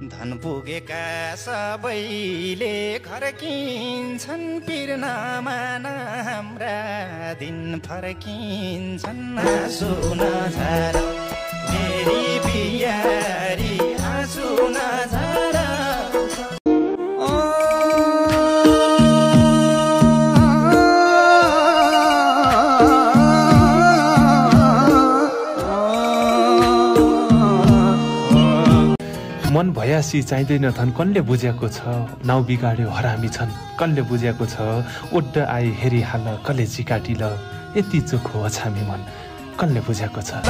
धन पुगेका सबैले घर किन्छन् पिर नमान हाम्रा दिन फर्किन्छन् आँसु नझार मेरी बियारी आँसु नझार मन भयासी चाहिँदैन धन कसले बुझेको छ नाउ बिगाड्यो हरामी छन् कसले बुझेको छ ओड्ड आए हेरी हाल कसले चिकाटिल यति चोखो अछामी मन कसले बुझेको छ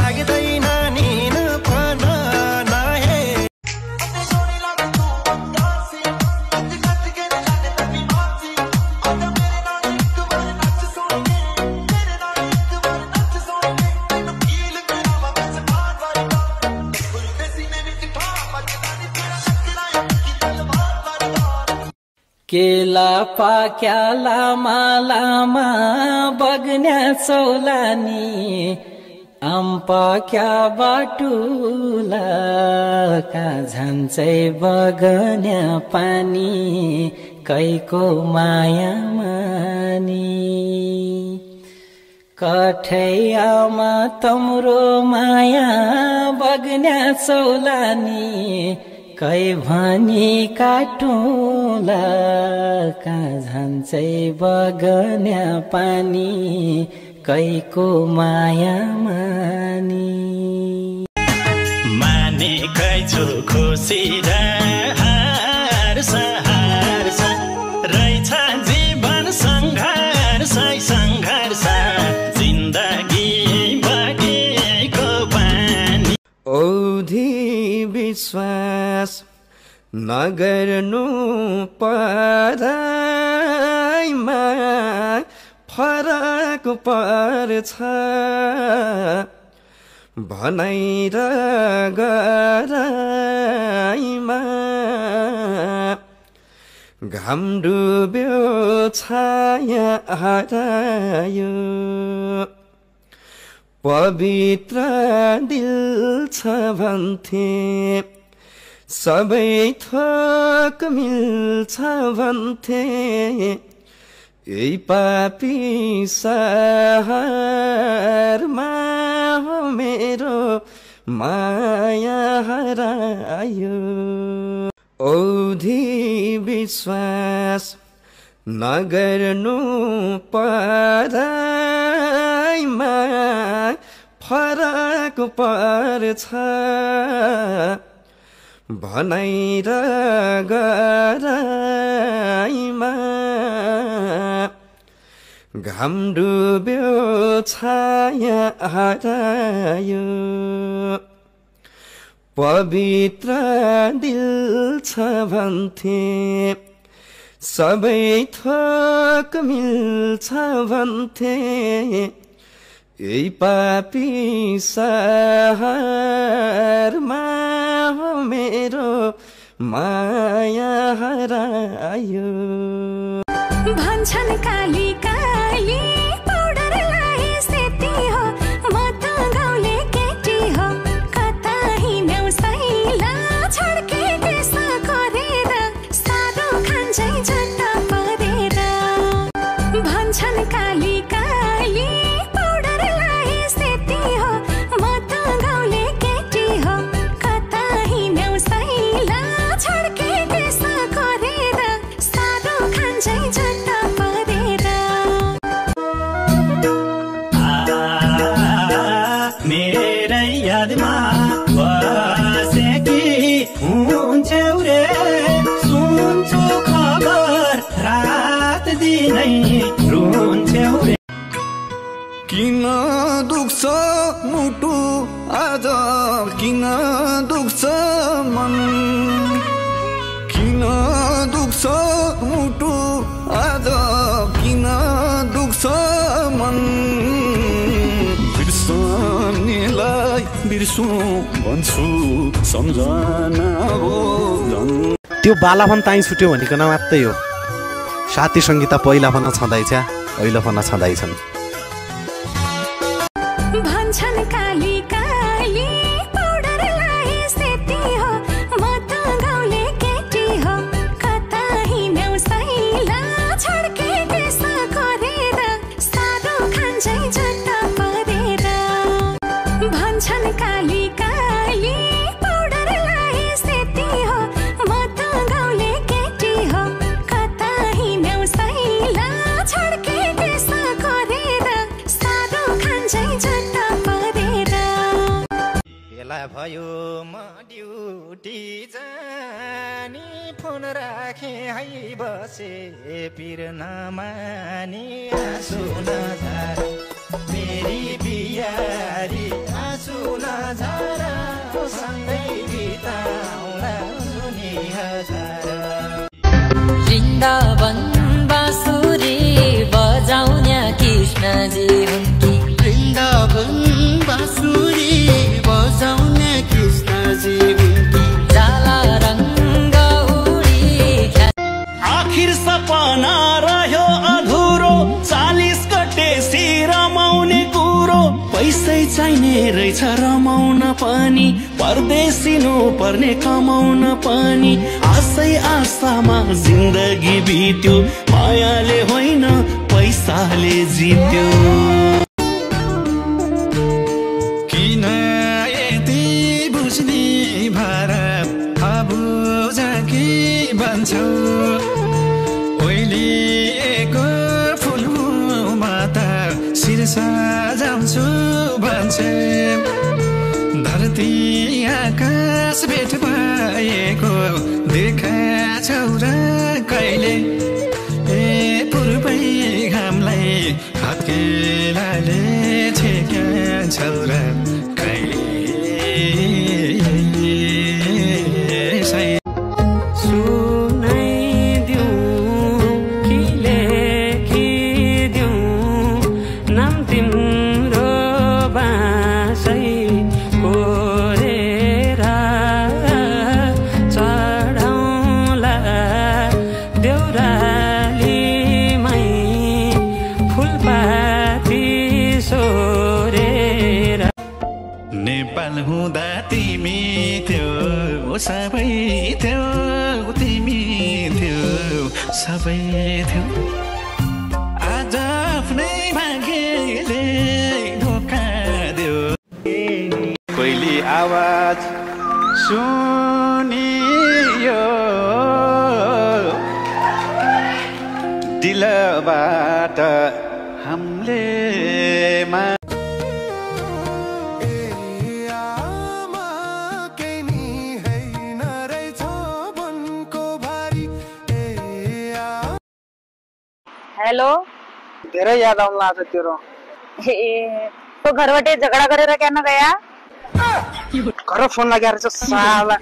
केला पाक्या लामा लामा बग्न्या चौलानी आम पाक्या बाटुला का झन्चै बग्न्या पानी कैको माया मानी कठैयामा तम्रो माया बग्न्या चौलानी कै भनी काटुला का झन्चै बग्न्या पानी कैको माया मानी मानेकै छु खुसी र हार्छ हार्छ रहेछ जीवन सङ्घर्षै सङ्घर्ष जिन्दगी बगेको पानी औधी विश्वास नगर्नु पढाइमा फरक पर्छ भनाइ र गराइमा घाम डुब्यो छाया हरायो पवित्र दिल छ भन्थे सबै थोक मिल्छ भन्थे यही पापी सहरमा मेरो माया हरायो औधी विश्वास नगर्नु पढाइमा फरक पर्छ भनाइ र गराइमा घाम डुब्यो छाया हरायो पवित्र दिल छ भन्थे सबै थोक मिल्छ भन्थे यही पापी सहरमा मेरो माया हरायो भन्छन् काली काली पाउडर लाए सेती हो म त गाउँले केटी हो कता हिँड्यौ सैला छड्के त्यसो गरेर साह्रो खान्छै झट्ट परेर भन्छन् काली काली पाउडर लाए सेती हो म त गाउँले केटी हो कता हिँड्यौ सैला छड्के त्यसो गरेर साह्रो खान्छै झट्ट परेर मेरै यादमा बसेकी हुन्छौ रे सुन्छु खबर रात दिनै रुन्छौ रे किन दुख्छ मुटु आज किन दुख्छ मन किन दुख्छ मुटु आज किन दुख्छ मन बिर्सनेलाई बिर्सु भन्छु सम्झना हो त्यो बालाफन ताई छुट्यो भनिकन मात्रै हो साथी सङ्गीता पहिला फन छँदैछ अहिले फन छँदैछन् भन्छन् काली काली पाउडर लाए सेती हो म त गाउँले भयो म ड्युटी जानी फोन राखे है बसे पिर नमानी आँसु नझार मेरी बियारी आँसु नझार सँगै बिताउला जुनी हजार वृन्दावन बाँसुरी बजाउने कृष्णजी हुन् कि वृन्दावन बाँसुरी बजाउने कृष्णजी हुन् कि जाला रङ्ग उडी आखिर सपना रह्यो अधुरो 40 गतेसी रमाउने कुरो पैसै चाहिने रहेछ रमाउन पनि परदेशिनु पर्ने कमाउन पनि आशै आशामा जिन्दगी बित्यो मायाले होइन पैसाले जित्यो किन यति बुझ्ने भारत अबुझ कि भन्छौ ओइलिएको फुलमा त शिर सजाउँछु भन्छे धरती आकाश भेट भएको देखा छौ र कहिले ए पूर्वै घामलाई हत्केलाले छेक्या छौ र कहिले हुँदा तिमी थियो सबै थियो तिमी थियो सबै थियो आज आफ्नै भाग्यले धोका दियो पहिली आवाज सुनियो दिलबाट हामीले हेलो धेरै याद आउन लाग्छ तेरो ए तो घरवटे झगडा गरेर क्या न गया घर फोन लागेर छ साला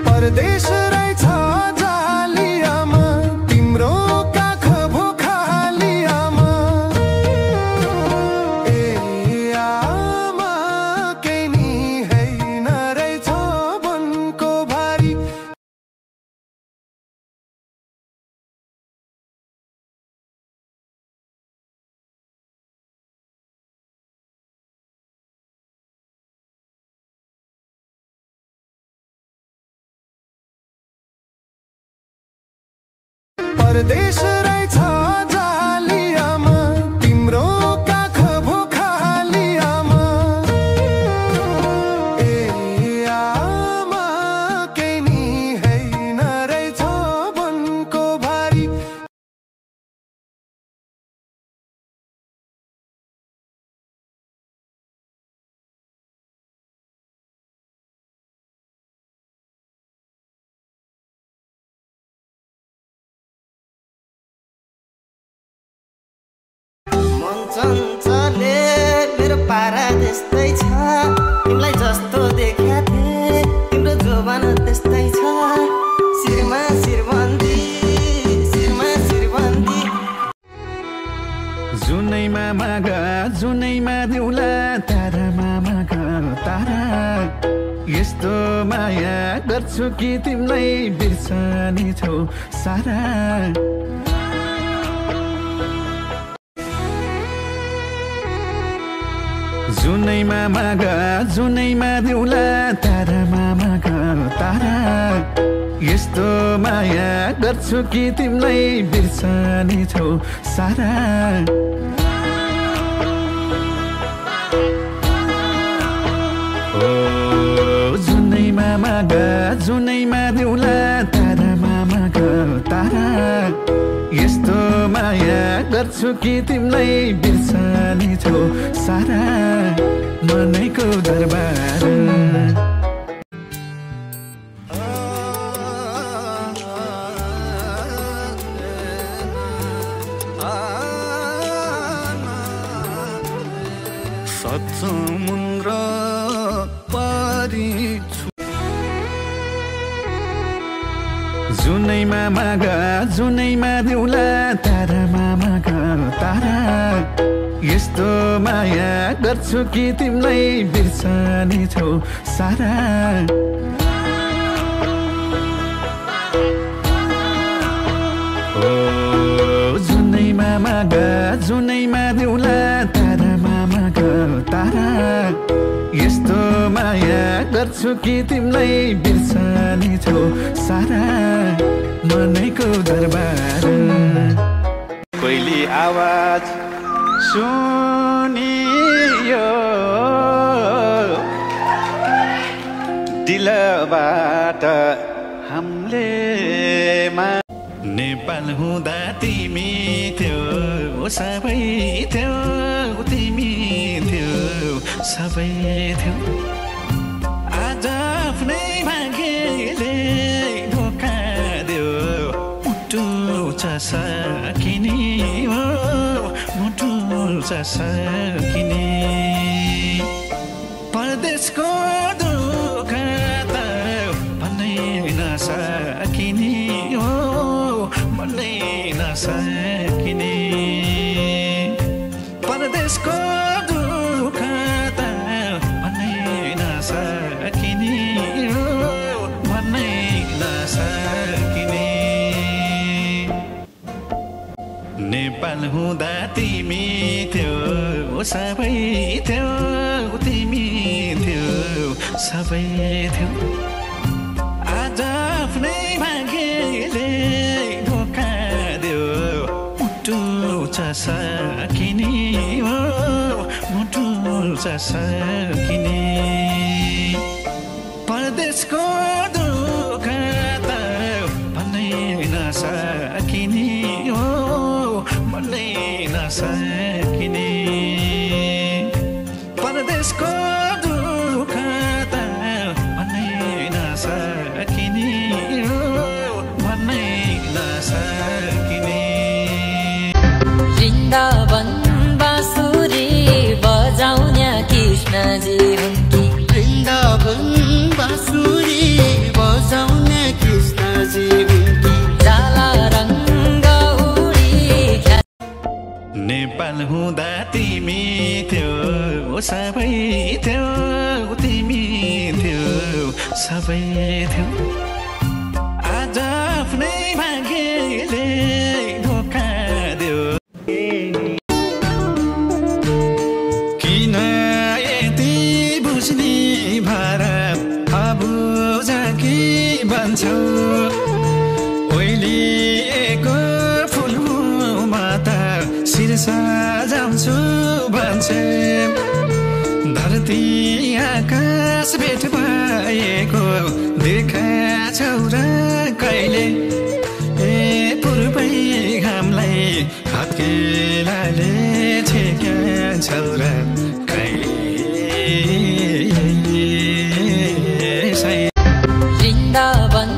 परदेश रहेछ जालियामा तिम्रो काख भोखालियामा ए आमा केनी हैन रहेछ वनको भारी परदेश रहेछ जालियामा तिम्रो काख भोखालियामा ए आमा केनी हैन रहेछ वनको भारी चञ्चले मेरो पारा त्यस्तै छ तिमीलाई जस्तो देखा थिए तिम्रो जोबान त्यस्तै छ शिरमा शिरबन्दी शिरमा शिरबन्दी जुनैमा माग जुनैमा दिउला तारामा माग तारा यस्तो माया गर्छु कि तिमीलाई बिर्सने छौ सारा जुनैमा माग जुनैमा दिउला तारामा माग तारा यस्तो माया गर्छु कि तिमीलाई बिर्सने छौ सारा ओ जुनैमा माग जुनैमा दिउला तारामा माग तारा यस्तो माया गर्छु कि तिमीलाई बिर्सने छौ सारा मनैको दरबार समुद्र पारी जुनैमा मागा जुनैमा देउला तारामा मागा तारा यस्तो माया गर्छु कि तिमीलाई बिर्सने छौ सारा जुनैमा मागा जुनैमा देउला तारामा मागा तारा यस्तो माया गर्छु कि तिमीलाई बिर्सने छौ सारा मनैको दरबार कोइली आवाज सुनियो दिलबाट हामीले नेपाल हुँदा तिमी थियो सबै थियो तिमी थियो सबै थियो आज आफ्नै भाग्यले धोका दियो मुटु सकिने हो मुटु सकिने परदेशको दुःख त भन्नै नसकिने हो भन्नै नसकिने परदेशको दुःख त भन्नै नसकिने हो भन्नै नसकिने नेपाल हुँदा तिमी थियो सबै थियो तिमी थियो सबै थियो आज आफ्नै भाग्यले धोका दियो मुटु सकिने हो मुटु सकिने परदेशको दुःख त भन्नै नसकिने हो भन्नै नसकिने परदेशको दुःख त भन्नै नसकिने हो भन्नै नसकिने वृन्दावन बाँसुरी बजाउने कृष्णजी हुन् कि वृन्दावन बाँसुरी बजाउने कृष्णजी हुन् कि जाला रङ्ग उडी नेपाल हुँदा तिमी थियो सबै थियो तिमी थियो सबै थियो आज आफ्नै भाग्यले धोका दियो किन यति बुझ्ने भारत अबुझा कि भन्छौ ओइलिएको फुलमा त शिर सजाउँछु भन्छे धरती आकाश भेट भएको देखा छौ र कहिले ए पूर्वै घामलाई हत्केलाले ठेक्या छौ र कहिले वृन्दावन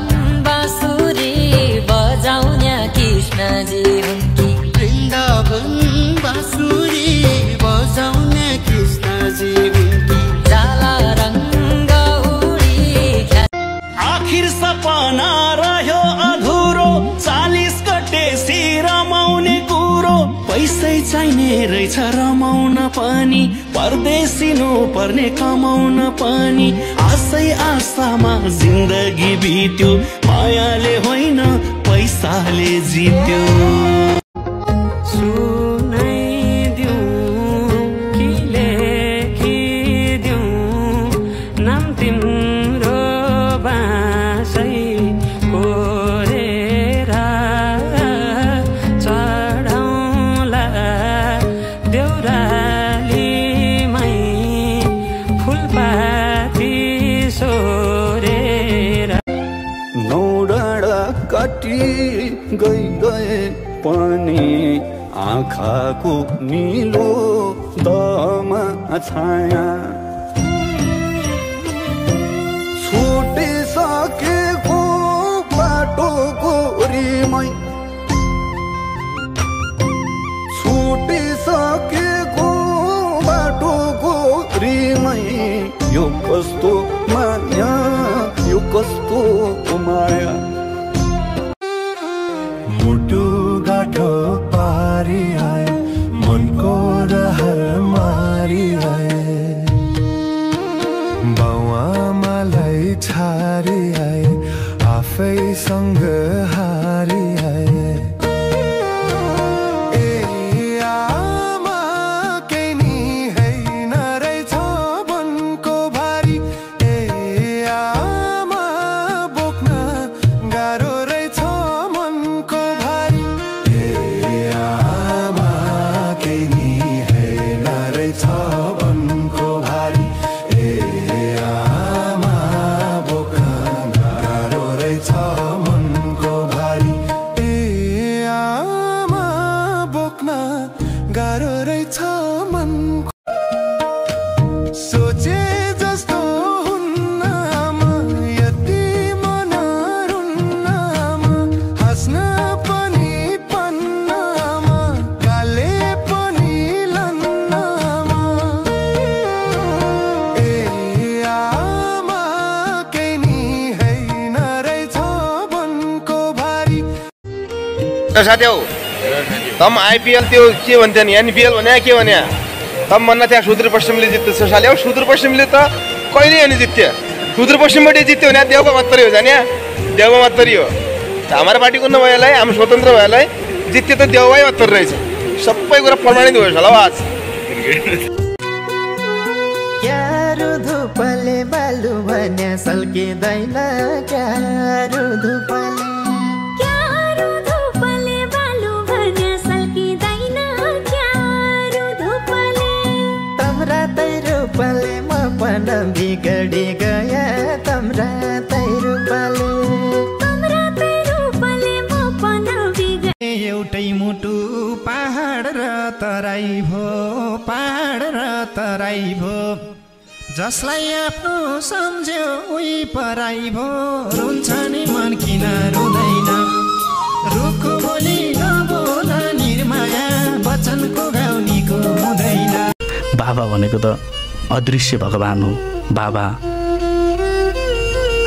बाँसुरी बजाउने कृष्णजी हुन् कि वृन्दावन बाँसुरी बजाउने कृष्णजी हुन् कि जाला रङ्ग उडी आखिर सपना रह्यो अधुरो 40 गतेसी रमाउने कुरो पैसै चाहिने रहेछ रमाउन पनि परदेशिनु पर्ने कमाउन पनि आशै आशामा जिन्दगी बित्यो मायाले होइन पैसाले जित्यो गई गए पनि आँखाको निलो दमा छाया छुटिसकेको बाटोको रिमै छुटिसकेको बाटोको रिमै यो कस्तो माया यो कस्तो माया मुटु गाठो पारी आए मनको रहर मारी आए बाउआमालाई छारी आए आफैसँग हारी आए साथी हौ तम आइपिएल त्यो के भन्थ्यो नि एनपिएल भने के भने तम भन्दा त्यहाँ सुदूरपश्चिमले जित्छ साले हौ सुदूरपश्चिमले त कहिले अनि जित्यो सुदूरपश्चिमबाट जित्यो भने देउबा मात्रै हो जाने देउबा मात्रै हो हाम्रो पार्टीको नभएलाई हाम्रो स्वतन्त्र भएलाई जित्यो त देउबै मात्रै रहेछ सबै कुरा प्रमाणित भयो होला आज क्यारो धुपले बालु भन्या सल्किँदैन क्यारो धुपले रूपले म पन बिगडी गया तम्रा तै रूपले म पन बिगडी एउटै मुटु पहाड र तराई भो पहाड र तराई भो जसलाई आफ्नो सम्झ्यो उही पराई भो रुन्छ नि मन किन रुँदैन रुखको बोली नबोला निर्माया वचनको गाउनीको हुँदैन बाबा भनेको त अदृश्य भगवान हो बाबा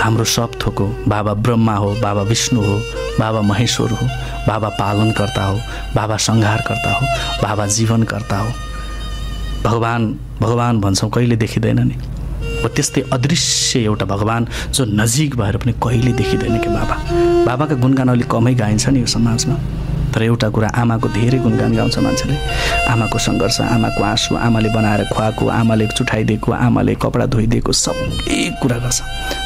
हाम्रो सब थोक हो बाबा ब्रह्मा हो बाबा विष्णु हो बाबा महेश्वर हो बाबा पालनकर्ता हो बाबा संहारकर्ता हो बाबा जीवनकर्ता हो भगवान भगवान भन्छौँ कहिले देखिँदैन नि हो त्यस्तै अदृश्य एउटा भगवान जो नजिक भएर पनि कहिले देखिँदैन कि बाबाका गुणगान अलि कमै गाइन्छ नि यो समाजमा तर एउटा कुरा आमाको धेरै गुणगान गाउँछ मान्छेले आमाको सङ्घर्ष आमाको आँसु आमाले बनाएर खुवाएको आमाले चुठाइदिएको आमाले कपडा धोइदिएको सबै कुरा गर्छ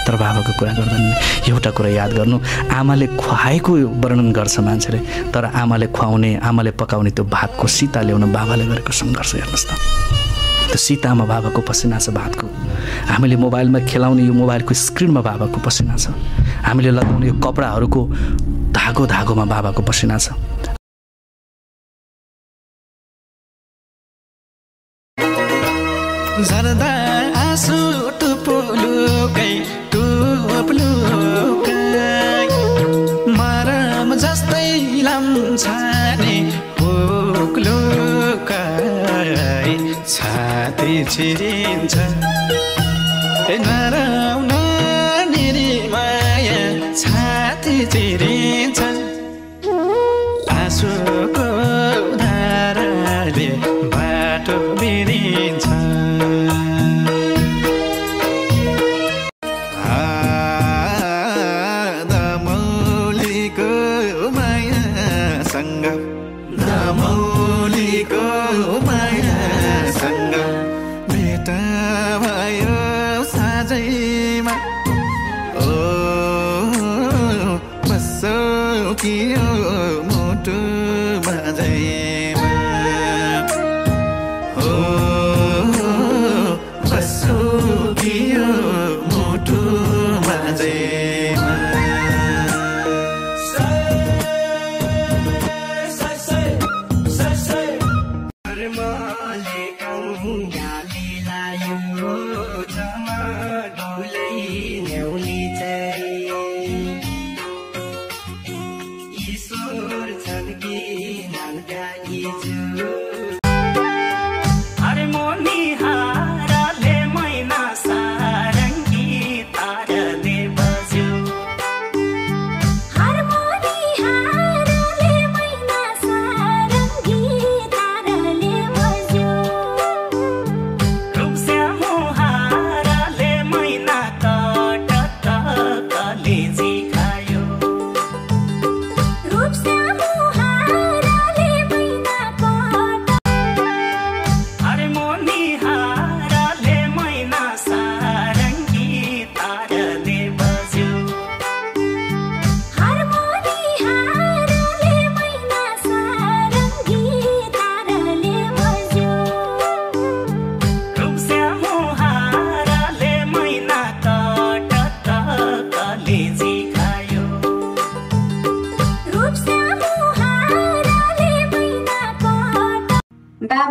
तर बाबाको कुरा गर्दैन एउटा कुरा याद गर्नु आमाले खुवाएको वर्णन गर्छ मान्छेले तर आमाले खुवाउने आमाले पकाउने त्यो भातको सीता ल्याउन बाबाले गरेको सङ्घर्ष हेर्नुहोस् त त्यो सीतामा बाबाको पसिना छ भातको हामीले मोबाइलमा खेलाउने यो मोबाइलको स्क्रिनमा बाबाको पसिना छ हामीले लगाउने यो कपडाहरूको धागो धागोमा बाबाको पसिना छ झर्दा आँसु टुपुलुकै टुपुलुकै मरम जस्तै लाम्छाने पुक्लुकै छाती छिरिन्छ नराउन निरीमाया छाती चिरिन्छ आँसुको धाराले बाटो बिरिन्छ दमौलीको मायासँग भेट भयो साँझैमा ओ बस्छौ कि यो मुटु बाँझैमा ओ बस्छौ कि यो मुटु बाँझैमा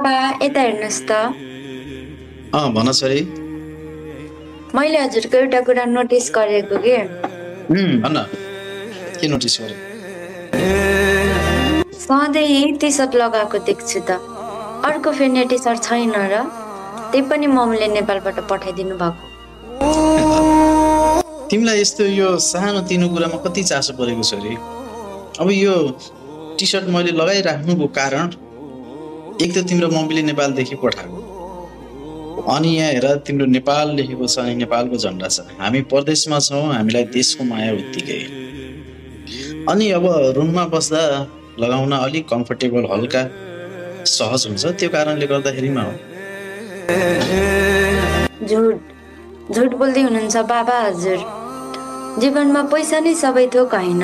बा यता हेर्नुहोस् त। भन छोरी। मैले हजुरको एउटा कुरा नोटिस गरेको के। भन के नोटिस गरे? सधैँ यही टी सर्ट लगाएको देख्छु त, अर्को फेर्ने टी सर्ट छैन र? त्यही पनि मम्मीले नेपालबाट पठाइदिनु भएको। तिमीलाई यस्तो यो सानो तिनो कुरामा कति चासो परेको छोरी? अब यो टी सर्ट मैले लगाइराख्नुको कारण एक त तिम्रो मम्मीले नेपालदेखि पठाएको, अनि यहाँ हेर तिम्रो नेपाल लेखेको छ, अनि नेपालको झन्डा छ। हामी परदेशमा छौँ, हामीलाई देशको माया उत्तिकै। अनि अब रुममा बस्दा लगाउन अलिक कम्फर्टेबल, हल्का सहज हुन्छ, त्यो कारणले गर्दाखेरिमा हो। झुट बोल्दै हुनुहुन्छ बाबा हजुर। जीवनमा पैसा नै सबै थोक होइन।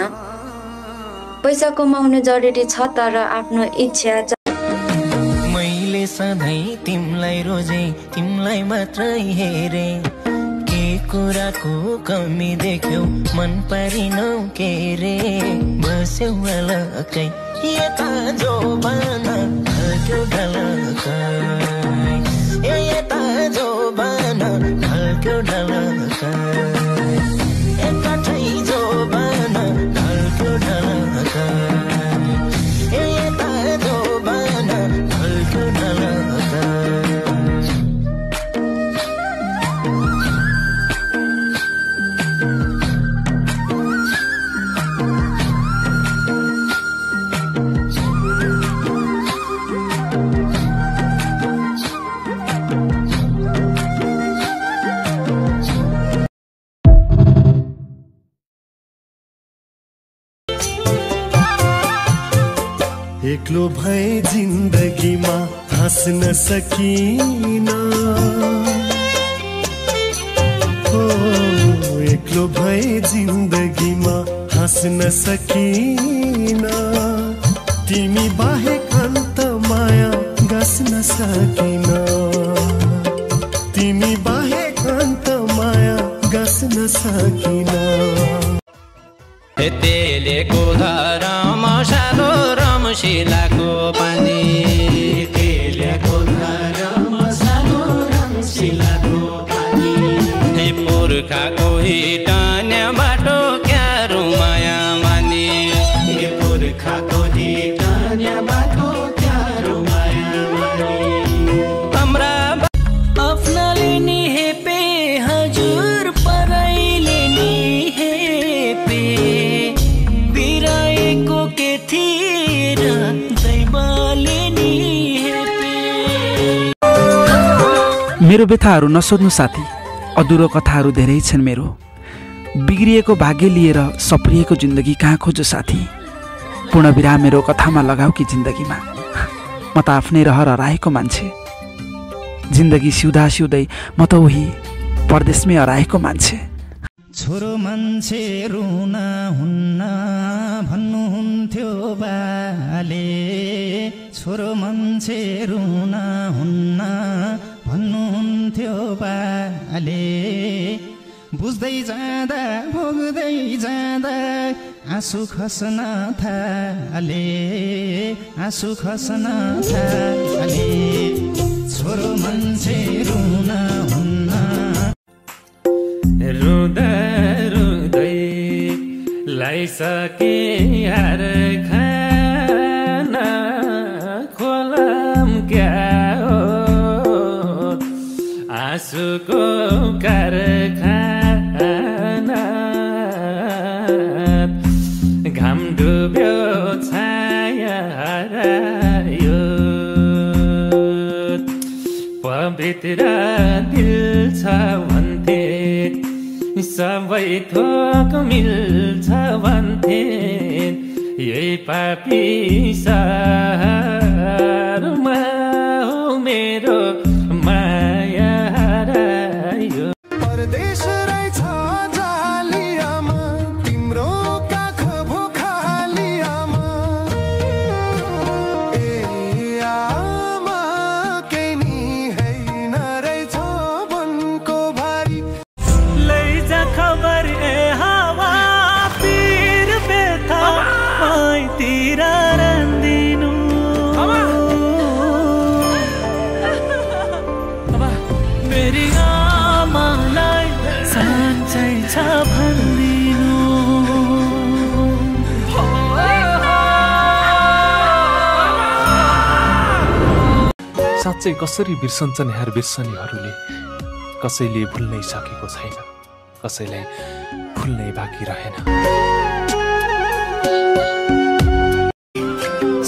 पैसा कमाउनु जरुरी छ, तर आफ्नो इच्छा मैले सधैँ तिमीलाई रोजे, तिमीलाई मात्रै हेरे, के कुराको कमी देख्यौ, मन परिनौ के रे? बस्यौ अलकै यता जो बना ढल्क्यो ढलकै, यता जो बना ढल्क्यो ढलकै, एकाठै जो बना ढल्क्यो ढलकै, यता जो बना ढल्क्यो ढलकै। एक्लो भए जिन्दगीमा हाँस्न सकिन, एक्लो भए जिन्दगीमा हाँस्न सकिन, तिमी बाहेक अन्त माया गाँस्न सकिन, तिमी बाहेक अन्त माया गाँस्न सकिन। तेलेको धरमा सानो रमशिलाको पानी, तेलेको धरमा सानो रमशिलाको पानी, पुर्खाको हिटान्या बाटो क्या रुमाया मानी, पुर्खाको हिटान्या बाटो क्या रुमाया मानी। हाम्रा आफ्नाले नि हेपे हजुर पराइले नि हेपे, बिराएको के थिएर दैवले नि हेपे। मेरो व्यथाहरू नसोध्नु साथी, अधुरो कथाहरू धेरै छन् मेरो। बिग्रिएको भाग्य लिएर सप्रिएको जिन्दगी कहाँ खोजो साथी? पूर्णविराम मेरो कथामा लगाऊ कि जिन्दगीमा? म त आफ्नै रहर हराएको मान्छे, जिन्दगी सिउँदा सिउँदै म त उही परदेशमै हराएको मान्छे। छोरो मान्छे रुना हुन्न भन्नुहुन्थ्यो बाले, छोरो मान्छे रुना हुन्न भन्नुहुन्थ्यो बाले, बुझ्दै जाँदा भोग्दै जाँदा आँसु खस्न थाले, आँसु खस्न थाले, छोरो मान्छे रुना हुन्न। रुँदा रुँदै लाइसके हार खाना, खोलाम क्या हो आँसुको कारखाना, घाम डुब्यो छाया हरायो, पवित्र दिल छ भन्थे, सबै थोक मिल्छ भन्थे, यही पापी सहरमा हो मेरो माया हरायो। परदेश रहेछ जालियामा, तिम्रो काख भोखालियामा, ए आमा केही नि हैन रहेछ वनको भारी। लैजा खबर ए हावा पीर बेथा आइतिर रान्दिनु, साँच्चै कसरी बिर्सन्छन् यार बिर्सनेहरूले। कसैले भुल्नै सकेको छैन, कसैलाई भुल्नै बाँकी रहेन।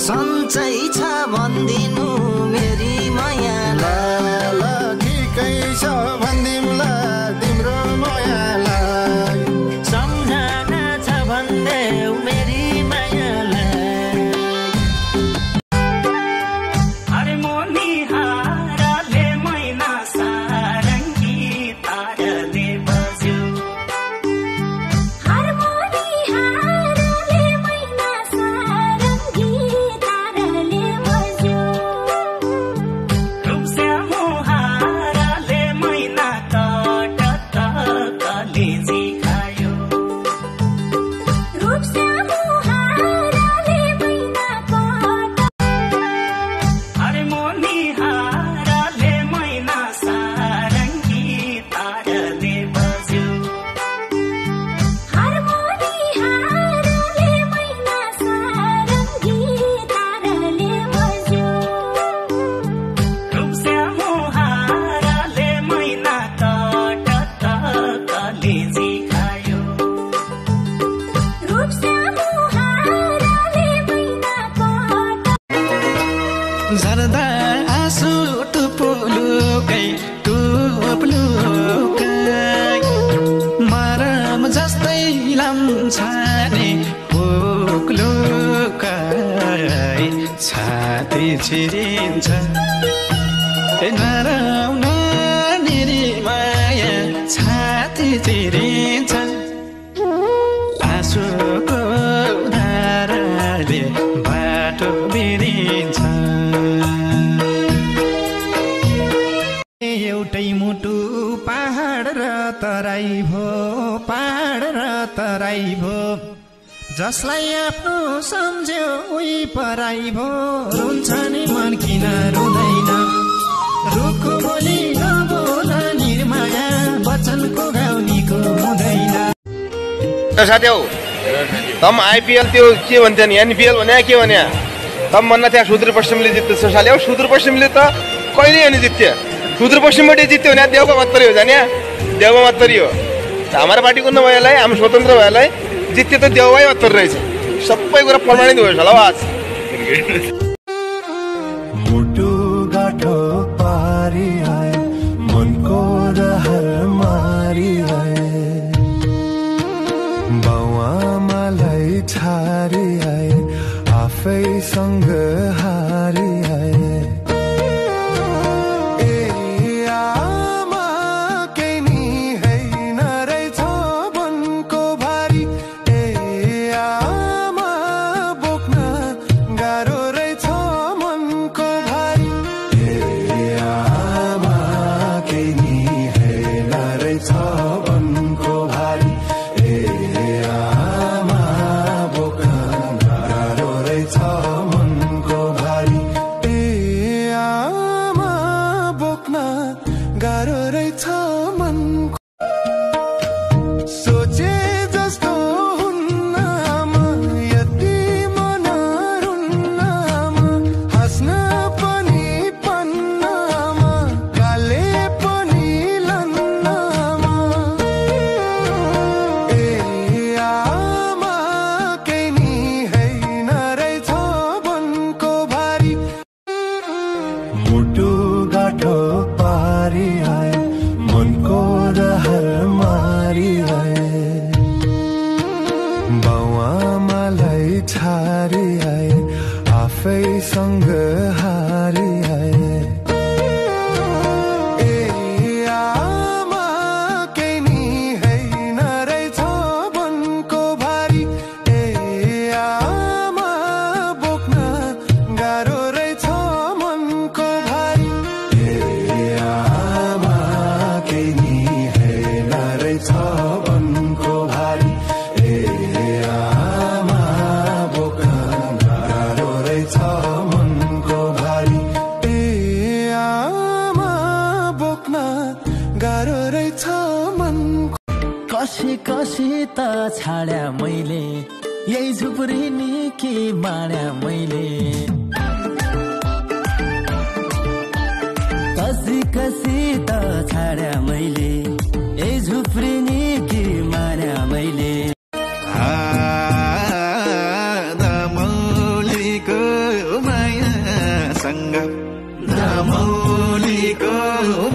सन्चै छ भन्दिनु मेरी मायालाई, ठिकै छ भन्दिमला तिम्रो मायालाई, सम्झना छ भन्दै मेरी मायालाई। अरे मोनी हाराले मैना सारङ्गी ताराले बज्यो, हारमोनी हाराले मैना सारङ्गी ताराले बज्यो, रूपस्यामो हाराले मैना कटत कलेजी खायो, रूपस्यामो हाराले मैना कटत। अरे मोनी हाराले मैना सारङ्गी ताराले बज्यो, हारमोनी हाराले मैना सारङ्गी ताराले बज्यो, रूपस्यामो हाराले मैना कटत कलेजी खायो, रूपस्यामो हाराले मैना कटत। झर्दा आँसु टुपुलुकै टुप्लुकै, मरम जस्तै लाम्छाने पुक्लुकै, छाती छिरिन्छ नराउन निरी माया, छाती छिरिन्छ आँसुको धाराले बाटो बिरिन्छ। एउटै मुटु पहाड र तराई भो, पहाड र तराई भो, जसलाई आफ्नो सम्झ्यो उही पराई भो, रुन्छ नि मन किन रुँदैन, रुखको बोली नबोल निर्माया, वचनको गाउनीको हुँदैन। साथी हौ तम आइपिएल त्यो के भन्थ्यो नि एनपिएल भने के भने तम भन्दा त्यहाँ सुदूरपश्चिमले जित्छ साले हौ। सुदूरपश्चिमले त कहिले अनि जित्थ्यो, सुदूरपश्चिमबाट जित्यो भने देउको मात्रै हो जाने, देउको मात्रै हो। हाम्रो पार्टीको नभएलाई हाम्रो स्वतन्त्र भएलाई जित्यो त देउकै मात्र रहेछ। सबै कुरा प्रमाणित भयो होला आज। मुटु गाठो पारी आए, मनको रहर मारी आए, बाउआमालाई छारी आए, आफैसँग हारी आए। आफैसँग हारी आए। कसी त छाड्या मैले यही झुपरी नि के माड्या मैले सीत छाड्या मैले ए झुफ्रिनी कि मार्या मैले दमौलीको मायासँग दमौलीको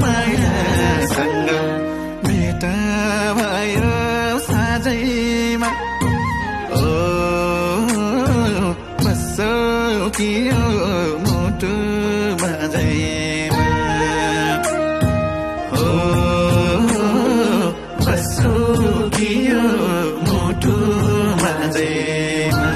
मायासँग भेट भयो साँझैमा ओ बस्छौ कि यो मुटु बाँझैमा ओ बस्छौ कि यो मुटु बाँझैमा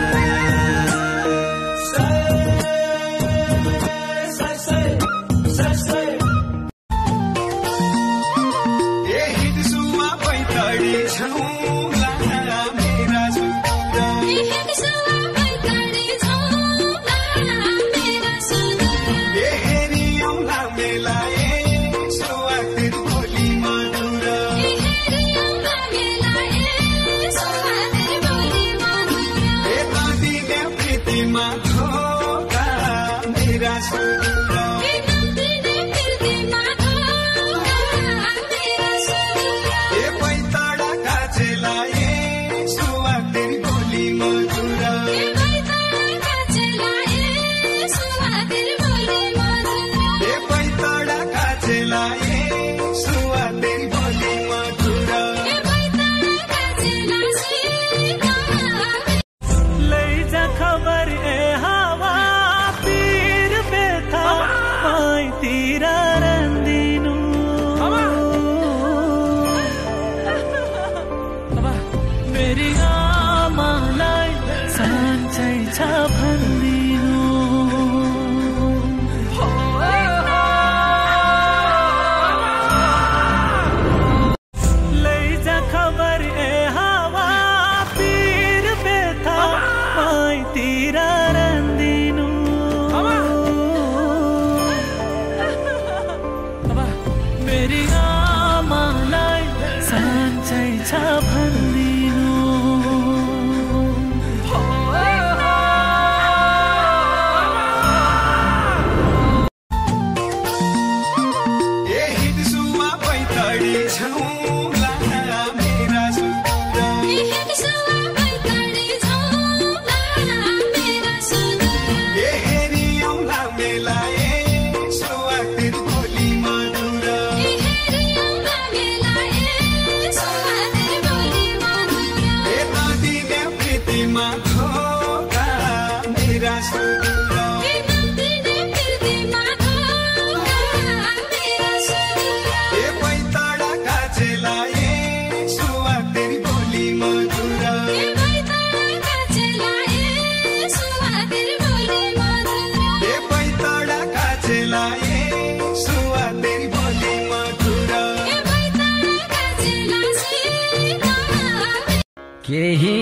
केही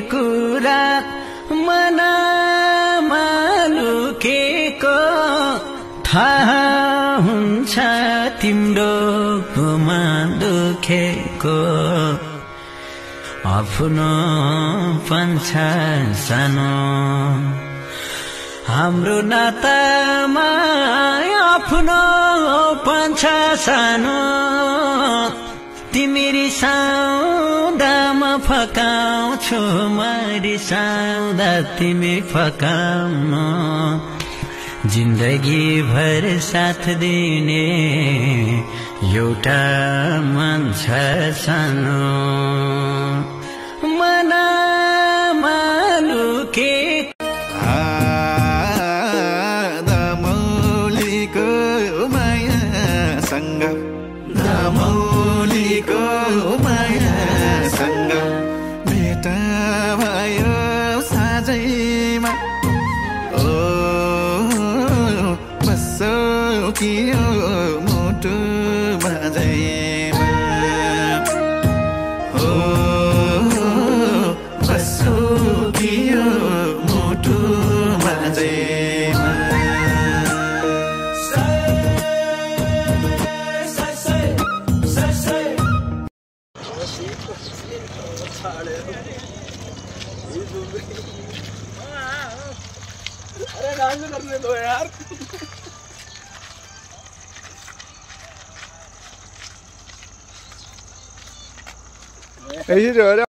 कुरा मनमा लुकेको थाहा हुन्छ तिम्रो गुमा दुखेको आफ्नो पन्छ सानो हाम्रो नातामा आफ्नो पन्छ सानो तिमी रिसाउँदा म फकाउँछु म रिसाउँदा तिमी फकाउनु जिन्दगी भर साथ दिने एउटा मन छ सानो मनमा लुके दमौलीको मायासँग दमौलीको मायासँग भेट भयो साँझैमा ओ बस्छौ कि यो मुटु बाँझैमा ओ बस्छौ कि यो मुटु बाँझैमा अरे डांस करने दो यार। यसरी हो र